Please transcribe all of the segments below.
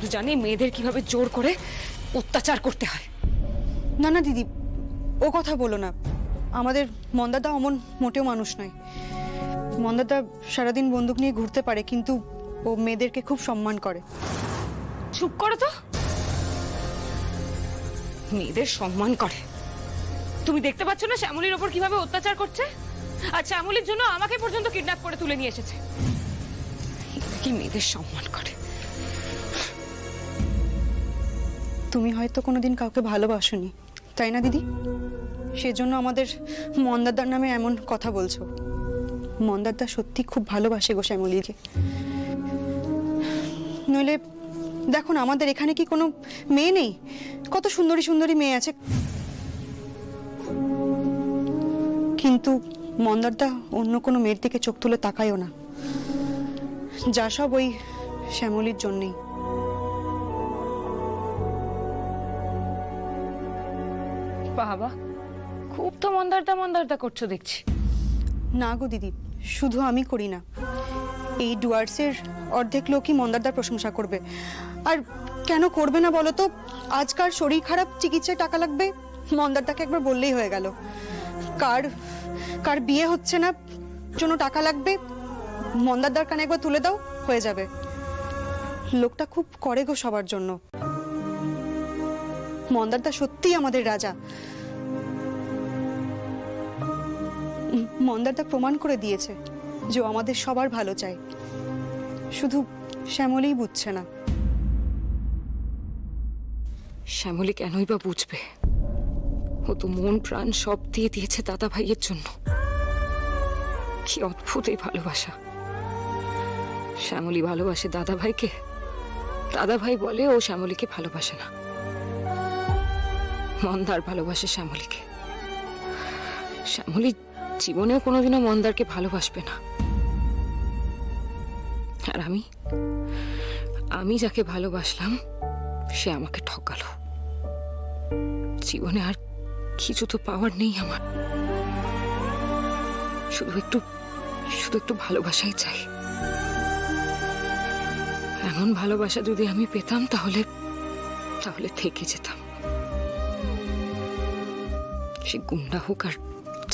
শুধু জানি মেয়েদের কিভাবে জোর করে অত্যাচার করতে হয়। না না দিদি, ও কথা বলো না। আমাদের মন্দাদা অমন মোটেও মানুষ নয়। মন্দাদা সারাদিন বন্দুক নিয়ে ঘুরতে পারে, কিন্তু ও মেয়েদেরকে খুব সম্মান করে। চুপ করো তো। মেয়েদের সম্মান করে? তুমি দেখতে পাচ্ছ না শ্যামলীর ওপর কিভাবে অত্যাচার করছে? আর শ্যামলীর জন্য আমাকে পর্যন্ত কিডন্যাপ করে তুলে নিয়ে এসেছে। কি মেয়েদের সম্মান করে? তুমি হয়তো কোনোদিন কাউকে ভালোবাসোনি, তাই না দিদি? সেজন্য আমাদের মন্দাদার নামে এমন কথা বলছো। মন্দাদা সত্যি খুব ভালোবাসে গো শ্যামলীকে। নইলে দেখো না, আমাদের এখানে কি কোনো মেয়ে নেই? কত সুন্দরী সুন্দরী মেয়ে আছে, কিন্তু মন্দারদা অন্য কোনো মেয়ের দিকে চোখ তুলে তাকায়ও না। যা সব ওই শ্যামলীর জন্যেই। বাবা, খুব তো মন্দারদা করছো দেখছি। না গো দিদি, শুধু আমি করি না, এই ডুয়ার্সের অর্ধেক লোকই মন্দারদার প্রশংসা করবে। আর কেন করবে না বলো তো? আজকাল শরীর খারাপ, চিকিৎসায় টাকা লাগবে, মন্দারদাকে একবার বললেই হয়ে গেল। কার কার বিয়ে হচ্ছে না, জন্য টাকা লাগবে, মন্দারদার কানে একবার তুলে দাও, হয়ে যাবে। লোকটা খুব করে গো সবার জন্য। মন্দারদা সত্যিই আমাদের রাজা। মন্দারদা প্রমাণ করে দিয়েছে যে ও আমাদের সবার ভালো চায়, শুধু শ্যামলীই বুঝছে না। শ্যামলী কেনই বা বুঝবে? ও তো মন প্রাণ সব দিয়ে দিয়েছে দাদা ভাইয়ের জন্য। কি অদ্ভুত এই ভালোবাসা! শ্যামলী ভালোবাসে দাদা ভাইকে, দাদা ভাই বলে ও শ্যামলীকে ভালোবাসে না। মন্দার ভালোবাসে শ্যামলীকে। শ্যামলী জীবনেও কোনোদিনও মন্দারকে ভালোবাসবে না। আর আমি যাকে ভালোবাসলাম সে আমাকে ঠকালো। জীবনে আর কিছু তো পাওয়ার নেই আমার, শুধু একটু ভালোবাসাই চাই। এমন ভালোবাসা যদি আমি পেতাম তাহলে থেকে যেতাম। সে গুন্ডা হোক আর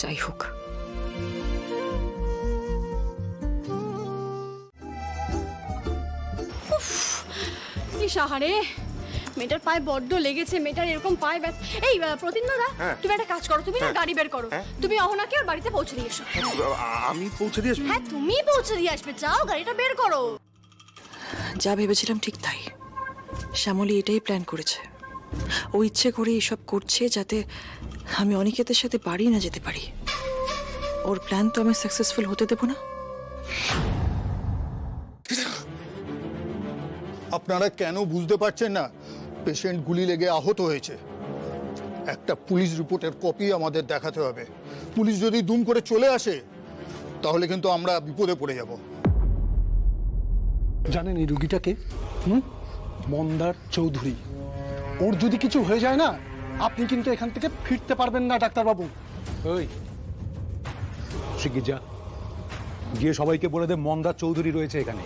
যাই হোক। সাহারে, মেয়েটার পায়ে বড্ড লেগেছে। মেয়েটার এরকম পায়ে ব্যথা। এই প্রতিদিন দাদা, তুমি একটা কাজ করো, তুমি না গাড়ি বের করো, তুমি অহনাকে আর বাড়িতে পৌঁছে দিয়ে এসো। আমি পৌঁছে দিয়ে আসবো? হ্যাঁ, তুমি পৌঁছে দিয়ে আসবে। যাও, গাড়িটা বের করো। যা ভেবেছিলাম ঠিক তাই। শ্যামলী এটাই প্ল্যান করেছে। ও ইচ্ছে করে এসব করছে যাতে আমি অনিকেতের সাথে বাড়ি না যেতে পারি। ওর প্ল্যান তো আমি সাকসেসফুল হতে দেব না। আপনারা কেন বুঝতে পারছেন না? পেশেন্ট গুলি লেগে আহত হয়েছে। একটা পুলিশ রিপোর্টের কপি আমাদের দেখাতে হবে। পুলিশ যদি দুম করে চলে আসে তাহলে কিন্তু আমরা বিপদে পড়ে যাব। জানেন এই রুগীটাকে? মন্দার চৌধুরী। ওর যদি কিছু হয়ে যায় না, আপনি কিন্তু এখান থেকে ফিরতে পারবেন না ডাক্তারবাবু। ওই শিগগির যা, গিয়ে সবাইকে বলে দে মন্দার চৌধুরী রয়েছে এখানে।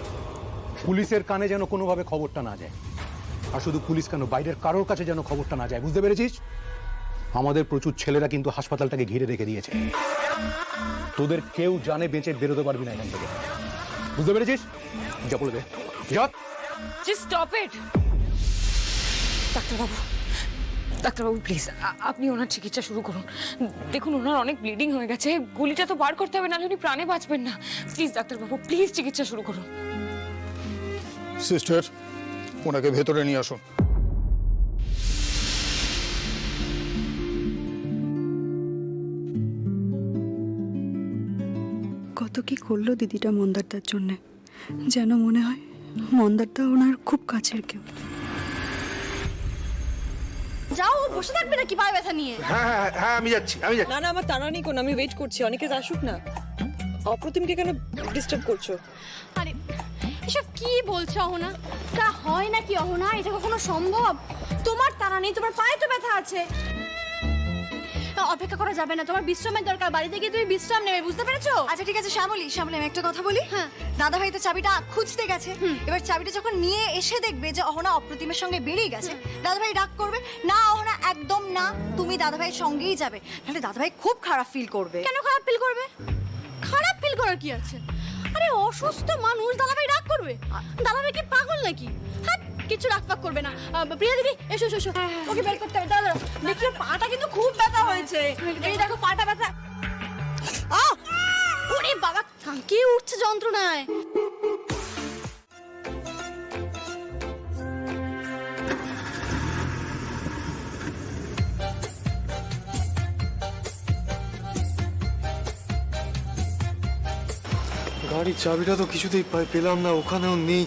পুলিশের কানে যেন কোনোভাবে খবরটা না যায়। আর শুধু পুলিশ কেন, বাইরের কারোর কাছে যেন খবরটা না যায়। বুঝতে পেরেছিস? আমাদের প্রচুর ছেলেরা কিন্তু হাসপাতালটাকে ঘিরে রেখে দিয়েছে। তোদের কেউ জানে বেঁচে বেরোতে পারবি না এখান থেকে। বুঝতে পেরেছিস? যা বলে দে। যা। Just stop it! ডাক্তারবাবু প্লিজ, আপনি ওনার চিকিৎসা শুরু করুন। দেখুন, ওনার অনেক ব্লিডিং হয়ে গেছে, গুলিটা তো বার করতে হবে, নাহলে উনি প্রাণে বাঁচবেন না। প্লিজ ডাক্তারবাবু, প্লিজ চিকিৎসা শুরু করুন। সিস্টার, ওনাকে ভেতরে নিয়ে আসুন। কত কি করলো দিদিটা মন্দারদার জন্যে, যেন মনে হয় মন্দারদা ওনার খুব কাছের কেউ। যাও, বসে থাকবে নাকি পায়ে ব্যথা নিয়ে? হ্যাঁ হ্যাঁ, আমি যাচ্ছি। না না, আমার তাড়া নেই কোন, আমি ওয়েট করছি। অনেকে আসুক না। অপ্রতিমকে কেন ডিস্টার্ব করছো? আরে এসব কি বলছো অহনা? তা হয় নাকি অহনা? এটা কখনো সম্ভব? তোমার তারা নেই, তোমার পায়ে তো ব্যথা আছে। অপেক্ষা করা যাবে না, তোমার বিশ্রামের দরকার, বাড়িতে গিয়ে তুমি বিশ্রাম নেবে, বুঝতে পেরেছো? আচ্ছা ঠিক আছে শ্যামলী, আমি একটা কথা বলি। হ্যাঁ। দাদা ভাই তো চাবিটা খুঁজতে গেছে, এবার চাবিটা যখন নিয়ে এসে দেখবে যে অহনা অপ্রতিমের সঙ্গে বেরিয়ে গেছে, দাদা ভাই রাগ করবে না? অহনা একদম না, তুমি দাদা ভাইয়ের সঙ্গেই যাবে, তাহলে দাদা ভাই খুব খারাপ ফিল করবে। কেন খারাপ ফিল করবে? খারাপ ফিল করার কি আছে? আরে অসুস্থ মানুষ, দাদাভাই রাগ করবে? দাদাভাই কি পাগল নাকি? হ্যাঁ, কিছু রাগ পাক করবে না। প্রিয়া দিদি এসো এসো এসো, ওকে বের করতে হবে। দাদা দেখি ওর পাটা কিন্তু খুব ব্যথা হয়েছে, এই দেখো পাটা ব্যথা। ওরে বাবা, কাঁকিয়ে উঠছে যন্ত্রণায়। গাড়ির চাবিটা তো কিছুতেই পেলাম না, ওখানেও নেই।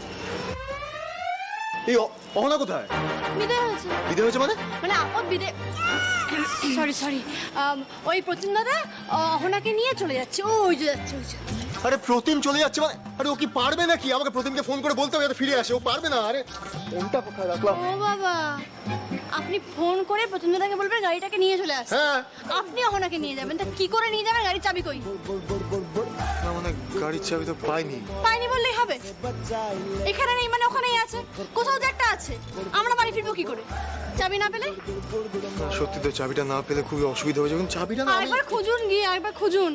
এই অহনা কোথায়? বিদায় হয়েছে। বিদে হয়েছে মানে? মানে আপদ বিদে, সরি সরি, ওই প্রতিম দাদা অহনাকে নিয়ে চলে যাচ্ছে, ওই যে যাচ্ছে ওই যে। আরে প্রতিম চলে যাচ্ছে মানে? আরে ও কি পারবে নাকি? আমাকে প্রতিমকে ফোন করে বলতে হবে যাতে ফিরে আসে। ও পারবে না। আরে ফোনটা কোথায় রাখলাম? ও বাবা, আপনি ফোন করে প্রথম দাদাকে বলবেন গাড়িটাকে নিয়ে চলে আসতে। হ্যাঁ। আপনি অহনাকে নিয়ে যাবেন, তা কি করে নিয়ে যাবেন? গাড়ির চাবি কই? না মানে গাড়ির চাবি তো পাইনি। পাইনি বললেই হবে? এখানে নেই মানে ওখানেই আছে, কোথাও তো একটা আছে। আমরা বাড়ি ফিরবো কি করে চাবি না পেলে? সত্যি তো চাবিটা না পেলে খুবই অসুবিধা হয়ে যাবে। চাবিটা না আরেকবার খুঁজুন গিয়ে, আরেকবার খুঁজুন।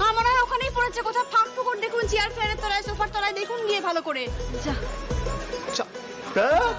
আমার হয় ওখানেই পড়েছে, কোথাও ফাঁক ফুকর দেখুন, চেয়ার ফেয়ারের তলায়, সোফার তলায় দেখুন গিয়ে ভালো করে। যা। হ্যাঁ